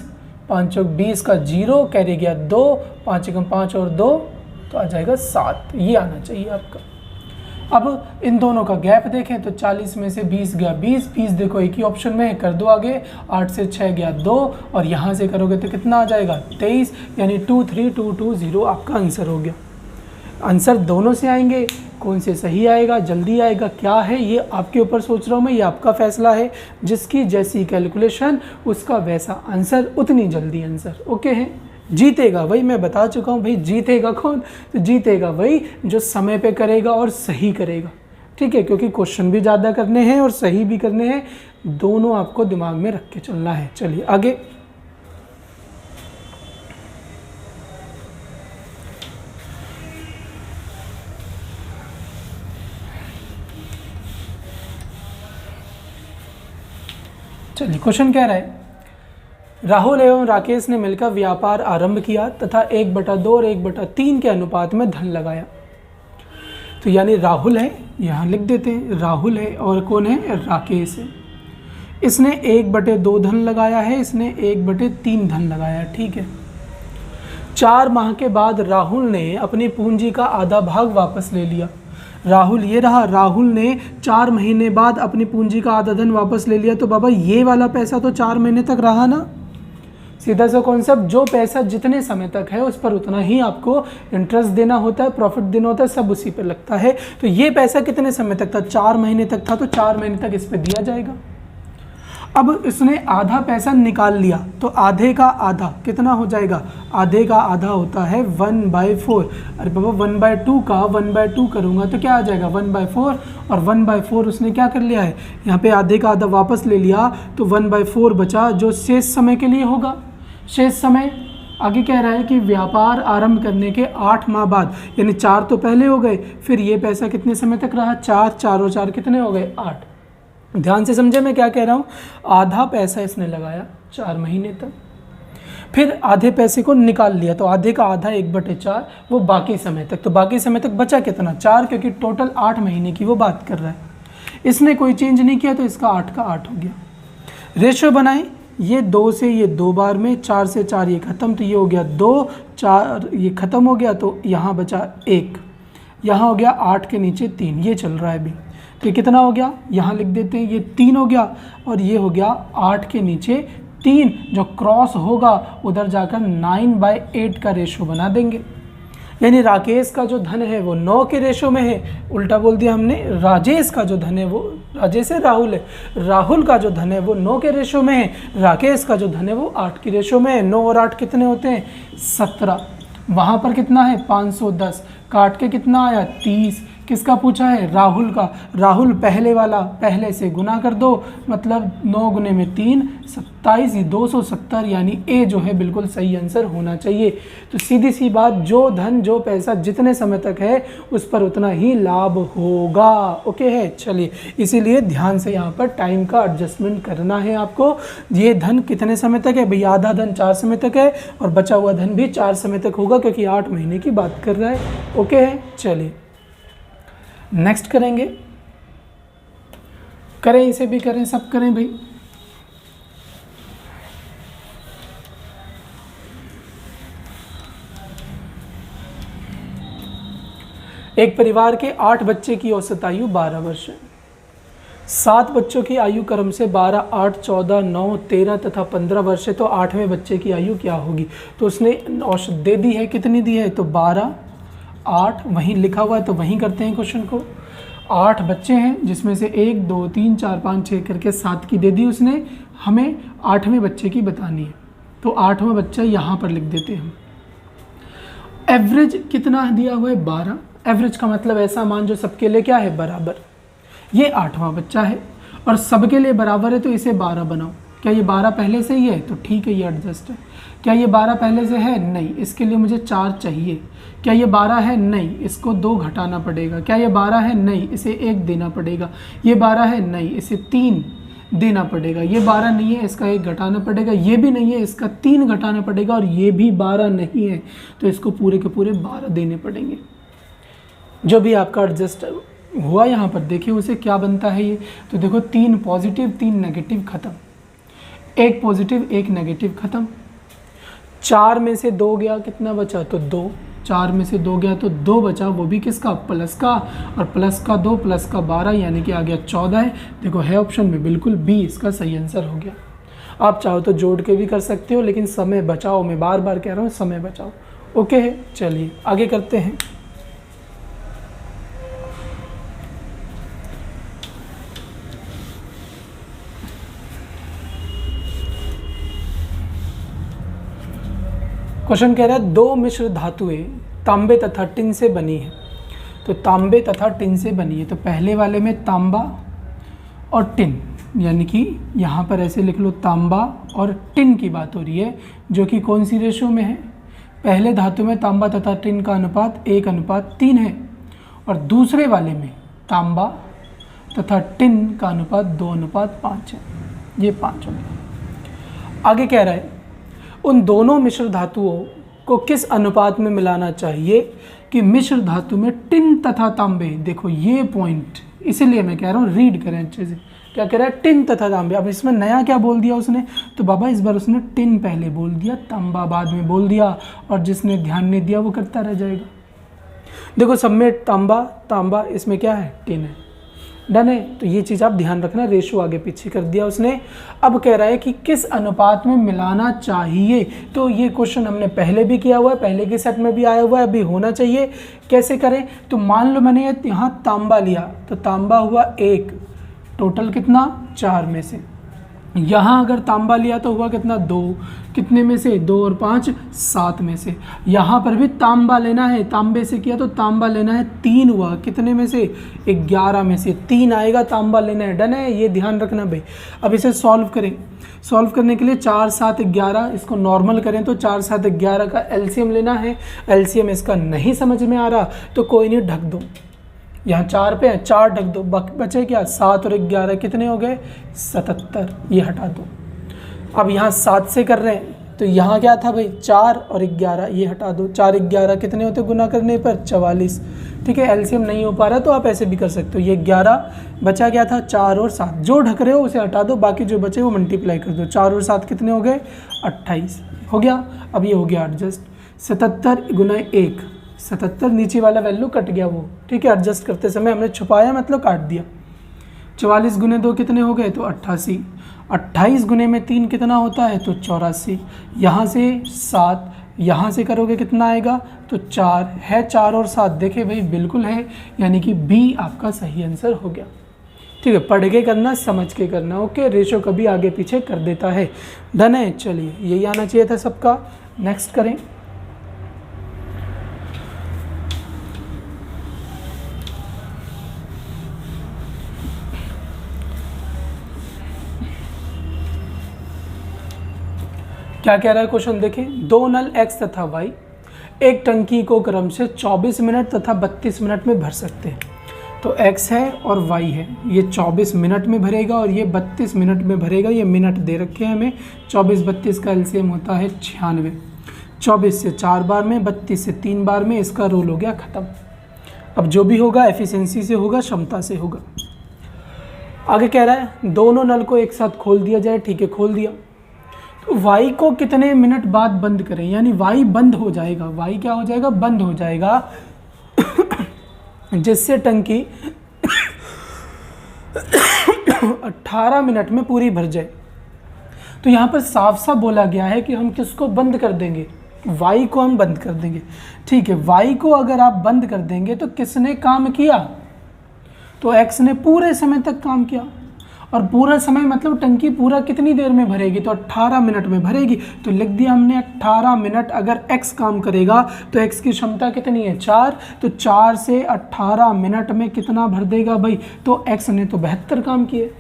5 चौक 20 का 0 कैरी गया 2, 5 गुने 5 और 2 तो आ जाएगा 7। ये आना चाहिए आपका। अब इन दोनों का गैप देखें तो 40 में से 20 गया 20, 20 देखो एक ही ऑप्शन में है, कर दो आगे। 8 से 6 गया 2, और यहाँ से करोगे तो कितना आ जाएगा? 23, यानी 23220 आपका आंसर हो गया। आंसर दोनों से आएंगे, कौन से सही आएगा, जल्दी आएगा, क्या है ये आपके ऊपर सोच रहा हूँ मैं, ये आपका फैसला है। जिसकी जैसी कैलकुलेशन उसका वैसा आंसर, उतनी जल्दी आंसर। ओके है, जीतेगा वही, मैं बता चुका हूँ भाई, जीतेगा कौन? तो जीतेगा वही जो समय पे करेगा और सही करेगा। ठीक है, क्योंकि क्वेश्चन भी ज़्यादा करने हैं और सही भी करने हैं, दोनों आपको दिमाग में रख के चलना है। चलिए आगे। चलिए क्वेश्चन कह रहा है, राहुल एवं राकेश ने मिलकर व्यापार आरंभ किया तथा 1/2 और 1/3 के अनुपात में धन लगाया। तो यानी राहुल है, यहाँ लिख देते हैं, राहुल है, और कौन है? राकेश है। इसने 1/2 धन लगाया है, इसने 1/3 धन लगाया है। ठीक है, 4 माह के बाद राहुल ने अपनी पूंजी का आधा भाग वापस ले लिया। राहुल ये रहा, राहुल ने 4 महीने बाद अपनी पूंजी का आधा धन वापस ले लिया। तो बाबा ये वाला पैसा तो 4 महीने तक रहा ना, सीधा सा कॉन्सेप्ट, जो पैसा जितने समय तक है उस पर उतना ही आपको इंटरेस्ट देना होता है, प्रॉफिट देना होता है, सब उसी पर लगता है। तो ये पैसा कितने समय तक था? 4 महीने तक था, तो 4 महीने तक इस पर दिया जाएगा। अब इसने आधा पैसा निकाल लिया, तो आधे का आधा कितना हो जाएगा? आधे का आधा होता है 1/4। अरे बाबा 1/2 का 1/2 करूँगा तो क्या आ जाएगा? 1/4, और 1/4 उसने क्या कर लिया है? यहाँ पे आधे का आधा वापस ले लिया, तो 1/4 बचा, जो शेष समय के लिए होगा। शेष समय आगे कह रहा है कि व्यापार आरंभ करने के 8 माह बाद, यानी 4 तो पहले हो गए, फिर ये पैसा कितने समय तक रहा? 4, 4 और 4 कितने हो गए? 8। ध्यान से समझे मैं क्या कह रहा हूँ। आधा पैसा इसने लगाया 4 महीने तक, फिर आधे पैसे को निकाल लिया, तो आधे का आधा 1/4 वो बाकी समय तक। तो बाकी समय तक बचा कितना? 4, क्योंकि टोटल 8 महीने की वो बात कर रहा है। इसने कोई चेंज नहीं किया, तो इसका 8 का 8 हो गया। रेशो बनाए, ये 2 से ये 2 बार में, 4 से 4 ये ख़त्म, तो ये हो गया 2, 4 ये ख़त्म हो गया, तो यहाँ बचा 1, यहाँ हो गया 8 के नीचे 3, ये चल रहा है अभी। तो ये कितना हो गया? यहाँ लिख देते हैं, ये 3 हो गया, और ये हो गया 8 के नीचे 3, जो क्रॉस होगा उधर जाकर 9/8 का रेशो बना देंगे। यानी राकेश का जो धन है वो 9 के रेशो में है, उल्टा बोल दिया हमने, राजेश का जो धन है वो, राजेश है राहुल है, राहुल का जो धन है वो 9 के रेशो में है, राकेश का जो धन है वो 8 के रेशो में है। 9 और 8 कितने होते हैं? 17। वहाँ पर कितना है? 510, काट के कितना आया? 30। किसका पूछा है? राहुल का। राहुल पहले वाला, पहले से गुना कर दो, मतलब 9 गुने में 3, 27, ये 270, यानी ए जो है बिल्कुल सही आंसर होना चाहिए। तो सीधी सी बात, जो धन जो पैसा जितने समय तक है उस पर उतना ही लाभ होगा। ओके है, चलिए इसीलिए ध्यान से यहाँ पर टाइम का एडजस्टमेंट करना है आपको। ये धन कितने समय तक है भाई? आधा धन 4 समय तक है और बचा हुआ धन भी 4 समय तक होगा, क्योंकि 8 महीने की बात कर रहा है। ओके है, चलिए नेक्स्ट करेंगे, करें इसे भी करें, सब करें भाई। एक परिवार के 8 बच्चे की औसत आयु 12 वर्ष है। 7 बच्चों की आयु क्रम से 12, 8, 14, 9, 13 तथा 15 वर्ष है, तो 8वें बच्चे की आयु क्या होगी? तो उसने औसत दे दी है, कितनी दी है? तो 12, 8 वहीं लिखा हुआ है, तो वहीं करते हैं क्वेश्चन को। 8 बच्चे हैं, जिसमें से 1, 2, 3, 4, 5, 6 करके 7 की दे दी उसने, हमें 8वें बच्चे की बतानी है। तो 8वां बच्चा यहाँ पर लिख देते हैं हम। एवरेज कितना दिया हुआ है? 12। एवरेज का मतलब ऐसा मान जो सबके लिए क्या है? बराबर। ये 8वां बच्चा है और सबके लिए बराबर है, तो इसे 12 बनाओ। क्या ये 12 पहले से ही है? तो ठीक है, ये एडजस्ट है। क्या ये 12 पहले से है? नहीं, इसके लिए मुझे 4 चाहिए। क्या ये 12 है? नहीं, इसको 2 घटाना पड़ेगा। क्या ये 12 है? नहीं, इसे 1 देना पड़ेगा। ये 12 है? नहीं, इसे 3 देना पड़ेगा। ये 12 नहीं है, इसका 1 घटाना पड़ेगा। ये भी नहीं है, इसका 3 घटाना पड़ेगा। और ये भी 12 नहीं है, तो इसको पूरे के पूरे 12 देने पड़ेंगे। जो भी आपका एडजस्ट हुआ यहाँ पर देखिए उसे क्या बनता है ये। तो देखो 3 पॉजिटिव 3 नेगेटिव खत्म, 1 पॉजिटिव 1 नेगेटिव खत्म। 4 में से 2 गया, कितना बचा? तो 2। 4 में से 2 गया तो 2 बचा, वो भी किसका? प्लस का। और प्लस का 2 प्लस का 12, यानी कि आ गया 14 है। देखो है ऑप्शन में बिल्कुल बी इसका सही आंसर हो गया। आप चाहो तो जोड़ के भी कर सकते हो, लेकिन समय बचाओ, मैं बार बार कह रहा हूँ समय बचाओ। ओके है, चलिए आगे करते हैं। क्वेश्चन कह रहा है 2 मिश्र धातुएं तांबे तथा टिन से बनी है। तो तांबे तथा टिन से बनी है, तो पहले वाले में तांबा और टिन, यानी कि यहाँ पर ऐसे लिख लो तांबा और टिन की बात हो रही है, जो कि कौन सी रेशो में है? पहले धातु में तांबा तथा टिन का अनुपात 1:3 है और दूसरे वाले में तांबा तथा टिन का अनुपात 2:5 है। ये 5 हो गया। आगे कह रहा है उन दोनों मिश्र धातुओं को किस अनुपात में मिलाना चाहिए कि मिश्र धातु में टिन तथा तांबे, देखो ये पॉइंट, इसीलिए मैं कह रहा हूँ रीड करें अच्छे से। क्या कह रहा है? टिन तथा तांबे। अब इसमें नया क्या बोल दिया उसने? तो बाबा इस बार उसने टिन पहले बोल दिया, तांबा बाद में बोल दिया, और जिसने ध्यान नहीं दिया वो करता रह जाएगा। देखो सब में तांबा तांबा, इसमें क्या है? टिन है। डन है, तो ये चीज़ आप ध्यान रखना, रेशो आगे पीछे कर दिया उसने। अब कह रहा है कि किस अनुपात में मिलाना चाहिए। तो ये क्वेश्चन हमने पहले भी किया हुआ है, पहले के सेट में भी आया हुआ है, अभी होना चाहिए। कैसे करें? तो मान लो मैंने यहाँ तांबा लिया, तो तांबा हुआ 1, टोटल कितना? 4 में से। यहाँ अगर तांबा लिया तो हुआ कितना? 2, कितने में से? 2 और 5 7 में से। यहाँ पर भी तांबा लेना है, तांबे से किया तो तांबा लेना है, 3 हुआ, कितने में से? 11 में से 3 आएगा, तांबा लेना है। डन है, ये ध्यान रखना भाई। अब इसे सॉल्व करें। सॉल्व करने के लिए 4, 7, 11, इसको नॉर्मल करें तो 4, 7, 11 का एलसीएम लेना है। एलसीएम इसका नहीं समझ में आ रहा तो कोई नहीं, ढक दो। यहाँ 4 पे है, 4 ढक दो, बचे क्या? 7 और 11 कितने हो गए? 77, ये हटा दो। अब यहाँ 7 से कर रहे हैं, तो यहाँ क्या था भाई? 4 और 11, ये हटा दो। 4, 11 कितने होते गुना करने पर? 44। ठीक है, एलसीएम नहीं हो पा रहा तो आप ऐसे भी कर सकते हो। ये 11 बचा क्या था? 4 और 7, जो ढक रहे हो उसे हटा दो, बाकी जो बचे वो मल्टीप्लाई कर दो। 4 और 7 कितने हो गए? 28 हो गया। अब ये हो गया एडजस्ट, 77 गुना 1, 77, नीचे वाला वैल्यू कट गया वो। ठीक है, एडजस्ट करते समय हमने छुपाया मतलब काट दिया। 44 गुने 2 कितने हो गए? तो 88। 28 गुने में 3 कितना होता है? तो 84। यहाँ से 7, यहाँ से करोगे कितना आएगा? तो 4 है, 4 और 7 देखे भाई बिल्कुल है, यानी कि बी आपका सही आंसर हो गया। ठीक है, पढ़ के करना, समझ के करना। ओके, रेशो कभी आगे पीछे कर देता है। डन है, चलिए यही आना चाहिए था सबका। नेक्स्ट करें। क्या कह रहा है क्वेश्चन देखें। दो नल x तथा y एक टंकी को क्रम से 24 मिनट तथा 32 मिनट में भर सकते हैं। तो x है और y है, ये 24 मिनट में भरेगा और ये 32 मिनट में भरेगा। ये मिनट दे रखे हैं हमें। 24-32 का एलसीएम होता है 96। 24 से 4 बार में, 32 से 3 बार में, इसका रोल हो गया ख़त्म। अब जो भी होगा एफिशिएंसी से होगा, क्षमता से होगा। आगे कह रहा है दोनों नल को एक साथ खोल दिया जाए। ठीक है, खोल दिया। तो y को कितने मिनट बाद बंद करें, यानी y बंद हो जाएगा। y क्या हो जाएगा, बंद हो जाएगा, जिससे टंकी 18 मिनट में पूरी भर जाए। तो यहाँ पर साफ साफ बोला गया है कि हम किसको बंद कर देंगे, y को हम बंद कर देंगे। ठीक है, y को अगर आप बंद कर देंगे तो किसने काम किया, तो x ने पूरे समय तक काम किया। और पूरा समय मतलब टंकी पूरा कितनी देर में भरेगी, तो 18 मिनट में भरेगी। तो लिख दिया हमने 18 मिनट अगर x काम करेगा तो x की क्षमता कितनी है, 4। तो 4 से 18 मिनट में कितना भर देगा भाई, तो x ने तो 72 काम किए।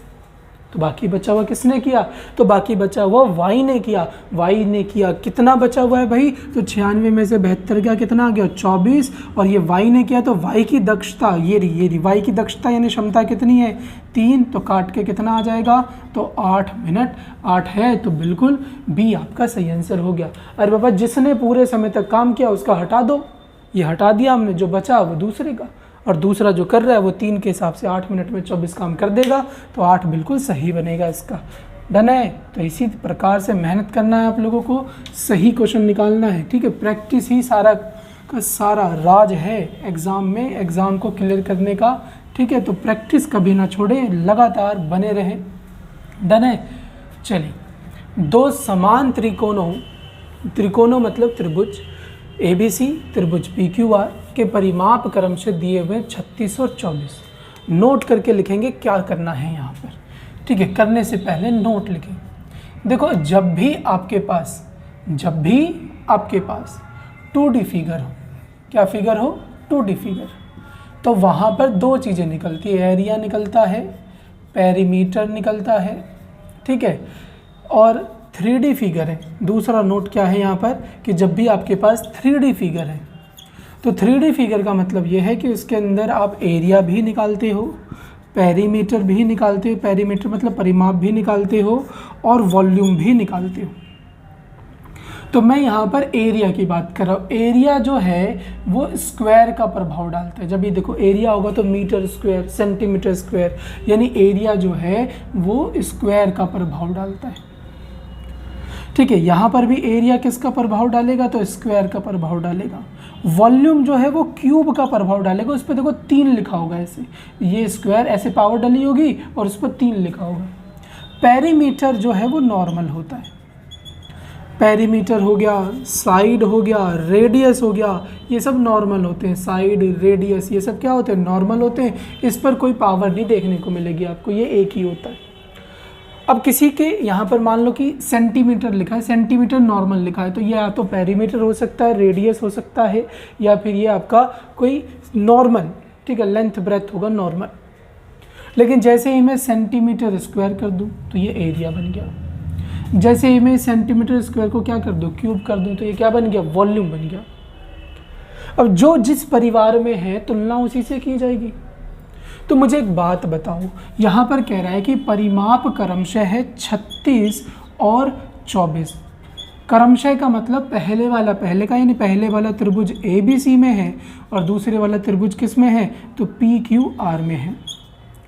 तो बाकी बचा हुआ किसने किया, तो बाकी बचा हुआ y ने किया। y ने किया, कितना बचा हुआ है भाई, तो 96 में से 72 का कितना आ गया, 24। और ये y ने किया, तो y की दक्षता ये रही y की दक्षता यानी क्षमता कितनी है, 3। तो काट के कितना आ जाएगा, तो 8 मिनट। 8 है तो बिल्कुल बी आपका सही आंसर हो गया। अरे बाबा, जिसने पूरे समय तक काम किया उसका हटा दो, ये हटा दिया हमने, जो बचा वो दूसरे का। और दूसरा जो कर रहा है वो 3 के हिसाब से 8 मिनट में 24 काम कर देगा। तो 8 बिल्कुल सही बनेगा इसका। डन है। तो इसी प्रकार से मेहनत करना है आप लोगों को, सही क्वेश्चन निकालना है। ठीक है, प्रैक्टिस ही सारा का सारा राज है एग्ज़ाम में, एग्ज़ाम को क्लियर करने का। ठीक है, तो प्रैक्टिस कभी ना छोड़ें, लगातार बने रहें। डन है। चलिए, दो समान त्रिकोणों मतलब त्रिभुज ABC, त्रिभुज PQR के परिमाप क्रम से दिए हुए 36 और 24। नोट करके लिखेंगे क्या करना है यहाँ पर। ठीक है, करने से पहले नोट लिखें। देखो, जब भी आपके पास 2D फिगर हो, क्या फिगर हो, 2D फिगर, तो वहाँ पर दो चीज़ें निकलती है, एरिया निकलता है, पेरीमीटर निकलता है। ठीक है, और 3D फिगर है। दूसरा नोट क्या है यहाँ पर, कि जब भी आपके पास 3D फिगर है, तो 3D फिगर का मतलब ये है कि उसके अंदर आप एरिया भी निकालते हो, पेरीमीटर भी निकालते हो, पेरीमीटर मतलब परिमाप भी निकालते हो, और वॉल्यूम भी निकालते हो। तो मैं यहाँ पर एरिया की बात कर रहा हूँ। एरिया जो है वो स्क्वायर का प्रभाव डालता है। जब ये देखो एरिया होगा तो मीटर स्क्वायर, सेंटीमीटर स्क्वायर, यानी एरिया जो है वो स्क्वायर का प्रभाव डालता है। ठीक है, यहाँ पर भी एरिया किसका प्रभाव डालेगा, तो स्क्वायर का प्रभाव डालेगा। वॉल्यूम जो है वो क्यूब का प्रभाव डालेगा। उस पर देखो 3 लिखा होगा, ऐसे ये स्क्वायर ऐसे पावर डली होगी और उस पर 3 लिखा होगा। पेरीमीटर जो है वो नॉर्मल होता है। पेरीमीटर हो गया, साइड हो गया, रेडियस हो गया, ये सब नॉर्मल होते हैं। साइड, रेडियस, ये सब क्या होते हैं, नॉर्मल होते हैं। इस पर कोई पावर नहीं देखने को मिलेगी आपको, ये एक ही होता है। अब किसी के यहाँ पर मान लो कि सेंटीमीटर लिखा है, सेंटीमीटर नॉर्मल लिखा है, तो ये या तो पेरीमीटर हो सकता है, रेडियस हो सकता है, या फिर ये आपका कोई नॉर्मल, ठीक है, लेंथ ब्रेथ होगा नॉर्मल। लेकिन जैसे ही मैं सेंटीमीटर स्क्वायर कर दूँ तो ये एरिया बन गया। जैसे ही मैं सेंटीमीटर स्क्वायर को क्या कर दूँ, क्यूब कर दूँ, तो ये क्या बन गया, वॉल्यूम बन गया। अब जो जिस परिवार में है तुलना उसी से की जाएगी। तो मुझे एक बात बताओ, यहाँ पर कह रहा है कि परिमाप क्रमशः है 36 और 24। क्रमशः का मतलब पहले का यानी पहले वाला त्रिभुज ABC में है और दूसरे वाला त्रिभुज किस में है, तो PQR में है।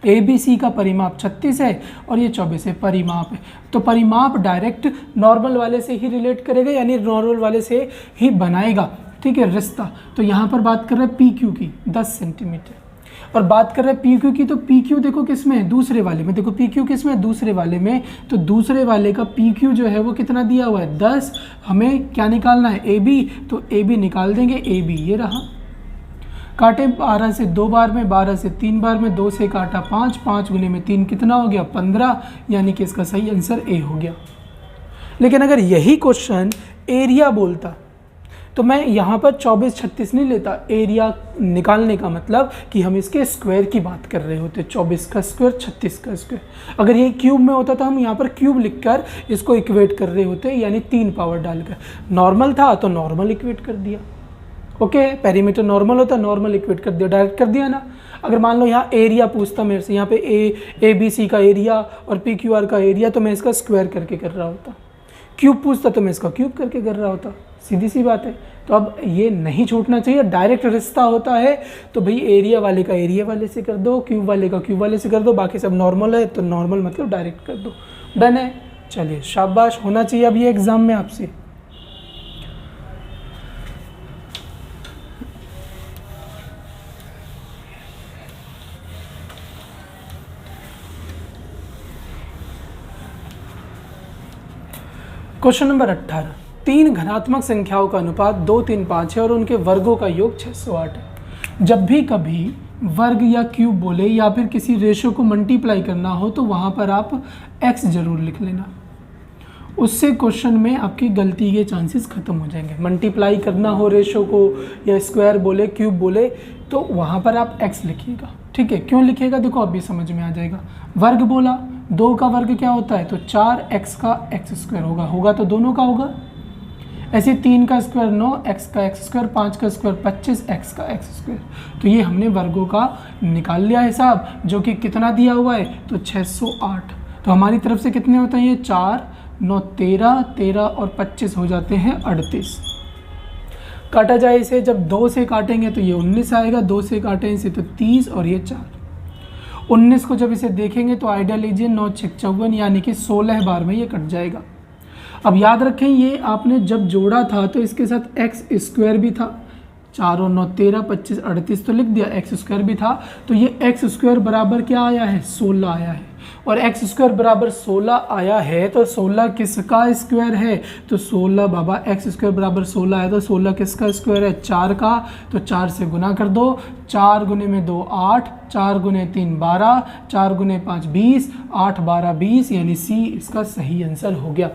ABC का परिमाप 36 है और ये 24 है, परिमाप है। तो परिमाप डायरेक्ट नॉर्मल वाले से ही रिलेट करेगा, यानी नॉर्मल वाले से ही बनाएगा। ठीक है, रिश्ता। तो यहाँ पर बात कर रहे हैं PQ की 10 सेंटीमीटर। और बात कर रहे हैं पी क्यू की, तो पी क्यू देखो किस में है, दूसरे वाले में। देखो पी क्यू किस में है, दूसरे वाले में। तो दूसरे वाले का पी क्यू जो है वो कितना दिया हुआ है, 10। हमें क्या निकालना है, ए बी। तो ए बी निकाल देंगे, ए बी ये रहा। काटे 12 से 2 बार में, 12 से 3 बार में, 2 से काटा 5, 5 गुने में 3 कितना हो गया, 15। यानी कि इसका सही आंसर ए हो गया। लेकिन अगर यही क्वेश्चन एरिया बोलता तो मैं यहाँ पर 24, 36 नहीं लेता। एरिया निकालने का मतलब कि हम इसके स्क्वायर की बात कर रहे होते, 24 का स्क्वायर, 36 का स्क्वायर। अगर ये क्यूब में होता तो हम यहाँ पर क्यूब लिखकर इसको इक्वेट कर रहे होते, यानी 3 पावर डालकर। नॉर्मल था तो नॉर्मल इक्वेट कर दिया। ओके, पेरीमीटर नॉर्मल होता, नॉर्मल इक्वेट कर दिया, डायरेक्ट कर दिया ना। अगर मान लो यहाँ एरिया पूछता मेरे से, यहाँ पे ए बी सी का एरिया और पी क्यू आर का एरिया, तो मैं इसका स्क्वायर करके कर रहा होता। क्यूब पूछता तो मैं इसका क्यूब करके कर रहा होता, सीधी सी बात है। तो अब ये नहीं छूटना चाहिए, डायरेक्ट रिश्ता होता है। तो भाई एरिया वाले का एरिया वाले से कर दो, क्यूब वाले का क्यूब वाले से कर दो, बाकी सब नॉर्मल है तो नॉर्मल मतलब डायरेक्ट कर दो। डन है, चलिए शाबाश, होना चाहिए अब ये एग्जाम में आपसे। क्वेश्चन नंबर 18, 3 घनात्मक संख्याओं का अनुपात 2, 3, 5 है और उनके वर्गों का योग 608 है। जब भी कभी वर्ग या क्यूब बोले या फिर किसी रेशो को मल्टीप्लाई करना हो तो वहाँ पर आप x जरूर लिख लेना, उससे क्वेश्चन में आपकी गलती के चांसेस खत्म हो जाएंगे। मल्टीप्लाई करना हो रेशो को या स्क्वायर बोले, क्यूब बोले, तो वहाँ पर आप x लिखिएगा, ठीक है। क्यों लिखिएगा देखो अभी समझ में आ जाएगा। वर्ग बोला, 2 का वर्ग क्या होता है, तो 4x का x स्क्वायर होगा तो दोनों का होगा। ऐसे 3 का स्क्वायर 9, x का x स्क्वायर, 5 का स्क्वायर 25, x का x स्क्वायर। तो ये हमने वर्गों का निकाल लिया हिसाब, जो कि कितना दिया हुआ है, तो 608। तो हमारी तरफ से कितने होते हैं ये, 4, 9, 13, 13 और 25 हो जाते हैं 38। काटा जाए इसे, जब 2 से काटेंगे तो ये 19 आएगा, 2 से काटें इसे तो 30 और ये 4। 19 को जब इसे देखेंगे तो आइडिया लीजिए, 9 6 54, यानी कि 16 बार में ये कट जाएगा। अब याद रखें ये आपने जब जोड़ा था तो इसके साथ एक्स स्क्वायर भी था, 4 और 9 13, 25 38 तो लिख दिया, एक्स स्क्वायर भी था। तो ये एक्स स्क्वायर बराबर क्या आया है, 16 आया है। और एक्स स्क्वायर बराबर 16 आया है तो 16 किसका स्क्वायर है, तो 16 बाबा एक्स स्क्वायर बराबर 16 आया तो 16 किसका स्क्वायर है, 4 का। तो 4 से गुना कर दो, 4 गुने में 2 8, 4 गुने 3 12, 4 गुने 5 20, 8 12 20, यानी सी इसका सही आंसर हो गया।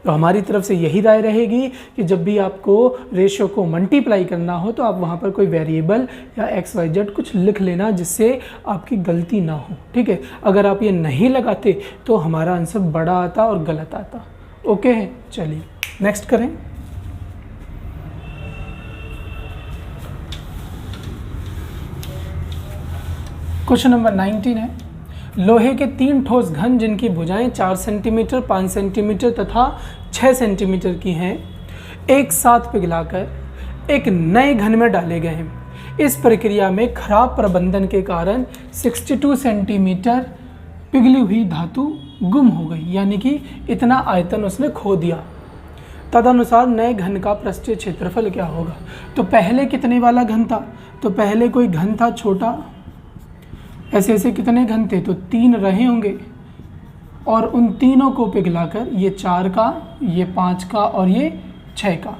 तो हमारी तरफ से यही राय रहेगी कि जब भी आपको रेशियो को मल्टीप्लाई करना हो तो आप वहाँ पर कोई वेरिएबल या एक्स वाई जेड कुछ लिख लेना, जिससे आपकी गलती ना हो, ठीक है। अगर आप ये नहीं लगाते तो हमारा आंसर बड़ा आता और गलत आता। ओके है, चलिए नेक्स्ट करें। क्वेश्चन नंबर 19 है, लोहे के 3 ठोस घन जिनकी भुजाएं 4 सेंटीमीटर, 5 सेंटीमीटर तथा 6 सेंटीमीटर की हैं, एक साथ पिघलाकर एक नए घन में डाले गए हैं। इस प्रक्रिया में खराब प्रबंधन के कारण 62 सेंटीमीटर पिघली हुई धातु गुम हो गई, यानी कि इतना आयतन उसने खो दिया। तदनुसार नए घन का पृष्ठीय क्षेत्रफल क्या होगा। तो पहले कितने वाला घन था, तो पहले कोई घन था छोटा, ऐसे ऐसे कितने घन थे, तो 3 रहे होंगे, और उन तीनों को पिघलाकर ये 4 का, ये 5 का और ये 6 का।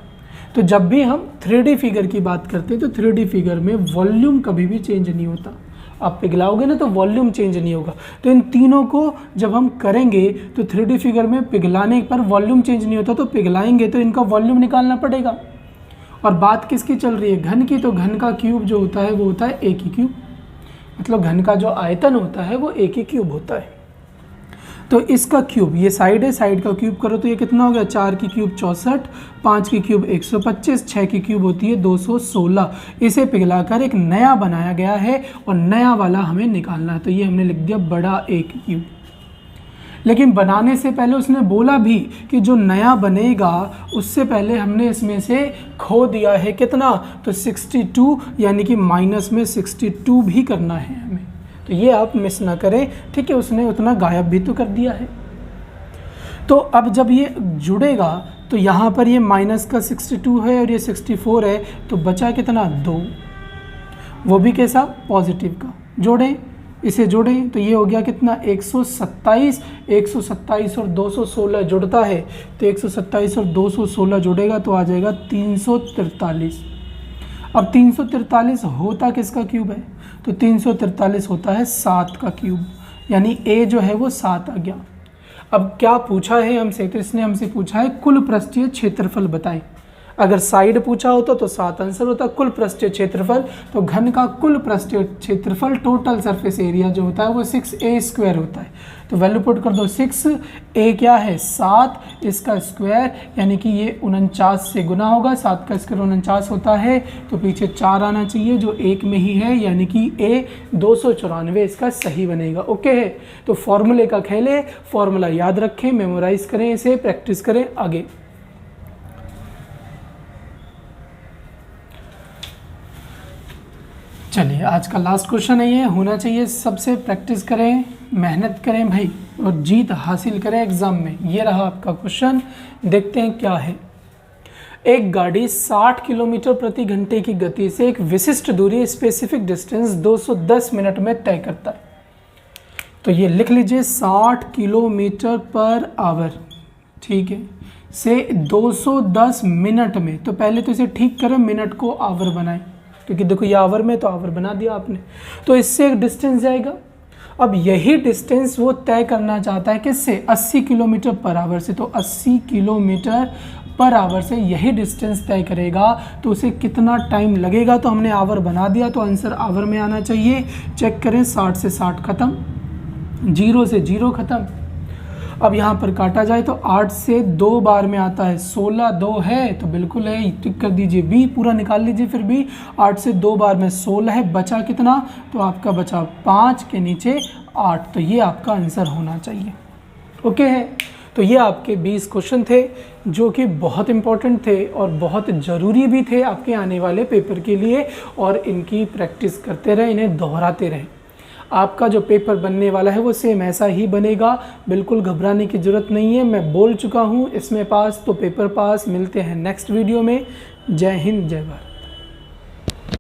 तो जब भी हम 3D फिगर की बात करते हैं तो 3D फिगर में वॉल्यूम कभी भी चेंज नहीं होता। आप पिघलाओगे ना तो वॉल्यूम चेंज नहीं होगा। तो इन तीनों को जब हम करेंगे तो 3D फिगर में पिघलाने पर वॉल्यूम चेंज नहीं होता, तो पिघलाएंगे तो इनका वॉल्यूम निकालना पड़ेगा। और बात किसकी चल रही है, घन की। तो घन का क्यूब जो होता है वो होता है एक ही क्यूब, मतलब घन का जो आयतन होता है वो एक ही क्यूब होता है। तो इसका क्यूब, ये साइड है, साइड का क्यूब करो तो ये कितना हो गया, 4 की क्यूब 64, 5 की क्यूब 125, 6 की क्यूब होती है 216। इसे पिघलाकर एक नया बनाया गया है और नया वाला हमें निकालना है। तो ये हमने लिख दिया बड़ा एक क्यूब। लेकिन बनाने से पहले उसने बोला भी कि जो नया बनेगा उससे पहले हमने इसमें से खो दिया है कितना, तो 62, यानी कि माइनस में 62 भी करना है हमें। तो ये आप मिस ना करें, ठीक है। उसने उतना गायब भी तो कर दिया है। तो अब जब ये जुड़ेगा तो यहाँ पर ये माइनस का 62 है और ये 64 है, तो बचा कितना 2, वो भी कैसा, पॉजिटिव का। जोड़ें, इसे जोड़ें तो ये हो गया कितना, 127, 127 और 216 जुड़ता है, तो 127 और 216 जुड़ेगा तो आ जाएगा 343। अब 343 होता किसका क्यूब है, तो 343 होता है 7 का क्यूब, यानी ए जो है वो 7 आ गया। अब क्या पूछा है हमसे, तो इसने हमसे पूछा है कुल पृष्ठीय क्षेत्रफल बताएं। अगर साइड पूछा होता तो 7 आंसर होता, कुल पृष्ठीय क्षेत्रफल, तो घन का कुल पृष्ठीय क्षेत्रफल टोटल सरफेस एरिया जो होता है वो 6a² होता है। तो वैल्यू पुट कर दो, 6a क्या है 7, इसका स्क्वायर यानी कि ये 49 से गुना होगा, 7 का स्क्वायर 49 होता है, तो पीछे 4 आना चाहिए जो 1 में ही है, यानी कि a 294 इसका सही बनेगा। ओके है, तो फॉर्मूले का खेल है, फॉर्मूला याद रखें, मेमोराइज करें, इसे प्रैक्टिस करें आगे। चलिए आज का लास्ट क्वेश्चन है, ये होना चाहिए सबसे, प्रैक्टिस करें, मेहनत करें भाई, और जीत हासिल करें एग्जाम में। ये रहा आपका क्वेश्चन, देखते हैं क्या है। एक गाड़ी 60 किलोमीटर प्रति घंटे की गति से एक विशिष्ट दूरी, स्पेसिफिक डिस्टेंस 210 मिनट में तय करता है। तो ये लिख लीजिए 60 किलोमीटर पर आवर, ठीक है, से 210 मिनट में। तो पहले तो इसे ठीक करें, मिनट को आवर बनाएं, क्योंकि देखो ये आवर में तो आवर बना दिया आपने, तो इससे एक डिस्टेंस जाएगा। अब यही डिस्टेंस वो तय करना चाहता है किससे, 80 किलोमीटर पर आवर से, तो 80 किलोमीटर पर आवर से यही डिस्टेंस तय करेगा, तो उसे कितना टाइम लगेगा, तो हमने आवर बना दिया, तो आंसर आवर में आना चाहिए। चेक करें, 60 से 60 खत्म, 0 से 0 खत्म। अब यहाँ पर काटा जाए तो 8 से 2 बार में आता है, 16 2 है तो बिल्कुल है, टिक कर दीजिए, बी पूरा निकाल लीजिए फिर भी। 8 से 2 बार में 16 है, बचा कितना, तो आपका बचा 5 के नीचे 8, तो ये आपका आंसर होना चाहिए। ओके है, तो ये आपके 20 क्वेश्चन थे जो कि बहुत इंपॉर्टेंट थे और बहुत ज़रूरी भी थे आपके आने वाले पेपर के लिए, और इनकी प्रैक्टिस करते रहे, इन्हें दोहराते रहे। आपका जो पेपर बनने वाला है वो सेम ऐसा ही बनेगा, बिल्कुल घबराने की ज़रूरत नहीं है। मैं बोल चुका हूँ, इसमें पास तो पेपर पास। मिलते हैं नेक्स्ट वीडियो में। जय हिंद, जय भारत।